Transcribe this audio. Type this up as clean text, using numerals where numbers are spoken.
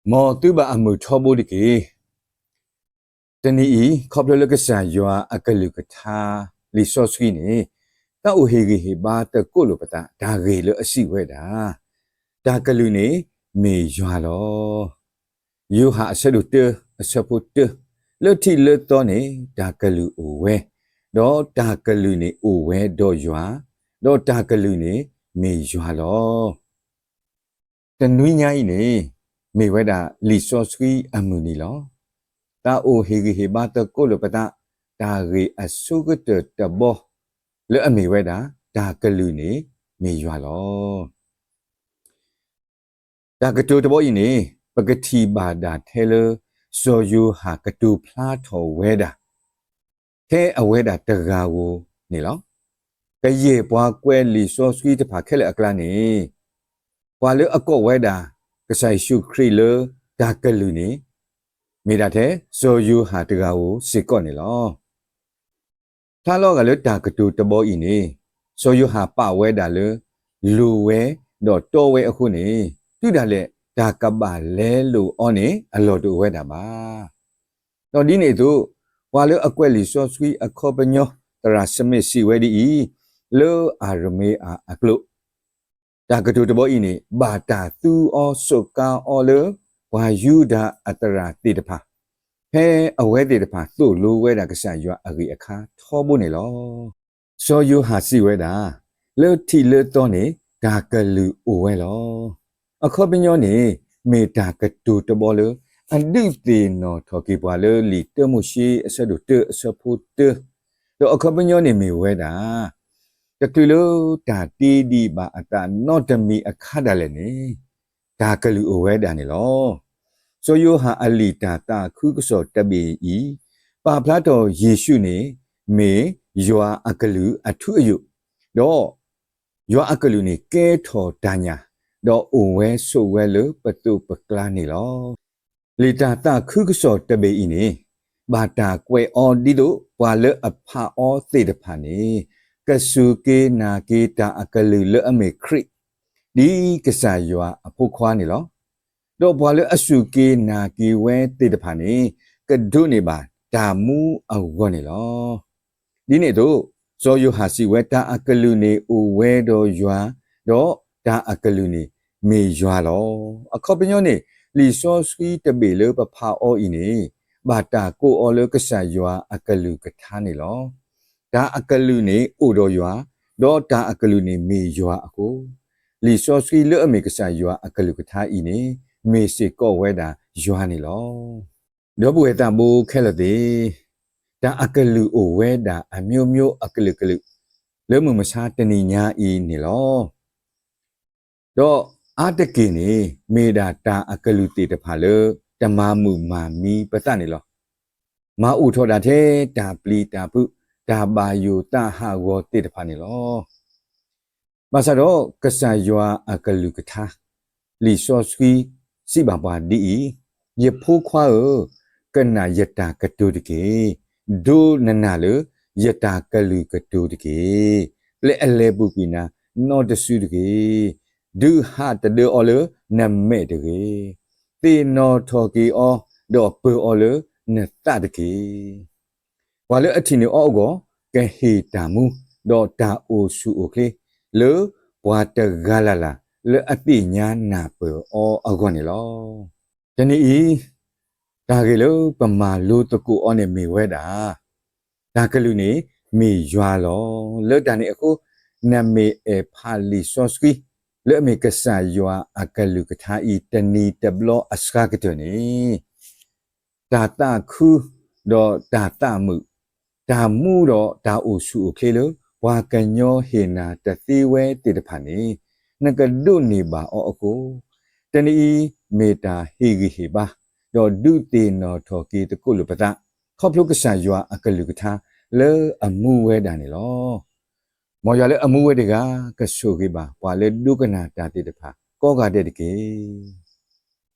毛对吧？阿木超不的给，等你考不了个啥药，阿个那个他，你说出呢？但我黑个黑巴的过路不大，大概了是为的，大个路呢没药咯，有下些路的，些不的，了提了多呢，大个路无为，咯大个路呢无为多药，咯大个路呢没药咯，等你伢呢，没为的，你说出阿木尼咯。ta o higi hibata ko lo pata ta ri asugu te bo le ami weda ta kalu ni mi ywa lo ta katu to bo ni pagati ba da thele so yu ha katu phla tho weda the aweda ta ga wo ni lo ka ye bwa kwe li so sui te pha khele akla ni bwa le akko weda ka sai shu khri le ta kalu niမိတာတဲ့ဆိုယူဟာတကာကိုစစ်ကော့နေလောထားလောကလည်းတာကတူတဘောဤနေဆိုယူဟာပဝဲတာလေလူဝဲတော့တော်ဝဲအခုနေသူတာလေဒါကပလဲလို့အော်နေအလော်တူဝဲတာပါတော့ဒီနေသူဝါလေအကွက်လီဆော့ဆွီအခေါ်ပညောတရာစမစ်စီဝဲဒီလောအာရမေအာအကလုတာကတူတဘောဤနေဘာတာသူအောဆုကာအော်လေဝါယူဒာအတရာတိတဖာဟဲအဝဲတေတဖာသို့လိုဝဲတာကစားရွာအဂီအခါထောဖို့နေလောစောယူဟာစီဝဲတာလေတီလေတော့နေဒါကလူအိုဝဲလောအခုပညောနေမေတာကတူတဘောလေအန်ဒီတေနော်ထော်ကီပွာလေလီတမှုရှိအဆက်တို့တအဆက်ဖို့တတော့အခုပညောနေမေဝဲတာတတူလို့ဒါတီဒီပါအတာနော့တမီအခါတယ်လေနေဒါကလူအိုဝဲတာနေလောဆိုယိုဟာအလီတာတာခုကစောတဘေဤပါဖလာတော်ယေရှုနေမေယွာအကလူအထုအယုတော့ယွာအကလူနေကဲထော်တညာတော့အိုဝဲဆိုဝဲလပတုပကလာနေလောလီတာတာခုကစောတဘေဤနေဘာတာကွယ်အော်ဒီတို့ဘွာလအဖာအောသေတဖာနေကဆုကေနာကေတာအကလူလအမေခရစ်ဒီကစားယွာအဖို့ခွားနေလောတော့ဘွာလေအစုကေနာကီဝဲတေတဖာနေကဒုနေပါဒါမူအဝနေလောဒီနေ့တို့ဇောယဟာစီဝဲတာအကလူနေအိုဝဲတော့ယွာတော့ဒါအကလူနေမေယွာလောအခုပညောနေလီစောစကီတဘေလေပဖာအောဤနေဘာတာကိုအော်လေကဆာယွာအကလူကထားနေလောဒါအကလူနေအိုတော့ယွာတော့ဒါအကလူနေမေယွာအခုလီစောစကီလေအမေကဆာယွာအကလူကထားဤနေမေစေကောဝဲတာယွာနေလောဒေါ်ဘွေတဘူခဲလတဲ့ဒါအကလူအိုဝဲတာအမျိုးမျိုးအကလူကလူလဲမှုမစားတဏီညာဤနေလောတော့အတကေနေမေတာတာအကလူတေတဖာလေတမမှုမာမီပတနေလောမာဥထောတာတဲ့တာပလီတာပုဒါဘာယုတဟဝတေတဖာနေလောမဆတော့ကဆာယွာအကလူကထာလီစောစကီစီဘာဘာဒီယေဖိုးခွာကနာယတာကတူတကေဒိုနနာလေယတာကလူကတူတကေလေအလေပုကိနာနောတဆုတကေဒူဟာတဒေအော်လေနမဲတကေတေနောထော်ကီအောဒေါ်ပူအော်လေနတတကေဝါလေအထီနေအောကောကဟေတာမူဒေါ်တာအိုစုအိုကေလေဘွာတဂလာလာလေအတိညာနာပေအောအကောနေလောတနေ့ဒါကလေးပမာလို့တကူအောနေမေဝဲတာဒါကလူနေမေရွာလောလောတန်နေအခုနမေအဖာလီဆော့စကီလေမေကဆာရွာအကလူကထာဤတနီတဘလအစကာကတနေဒါတာခုတော့ဒါတာမှုဒါမှုတော့ဒါအိုစုโอเคလို့ဝါကညောဟေနာတသေးဝဲတေတဖာနေနကဒုနေပါအောအခုတနီမေတာဟေဂီဟေပါတော့ဒုတေနော်ထော်ကီတကုလပတာခေါပလုကဆာယွာအကလူကထာလေအမှုဝဲတာနေလောမော်ရလေအမှုဝဲတကကဆုကေပါပွာလေဒုကနာတာတေတဖာကောကတဲ့တကေ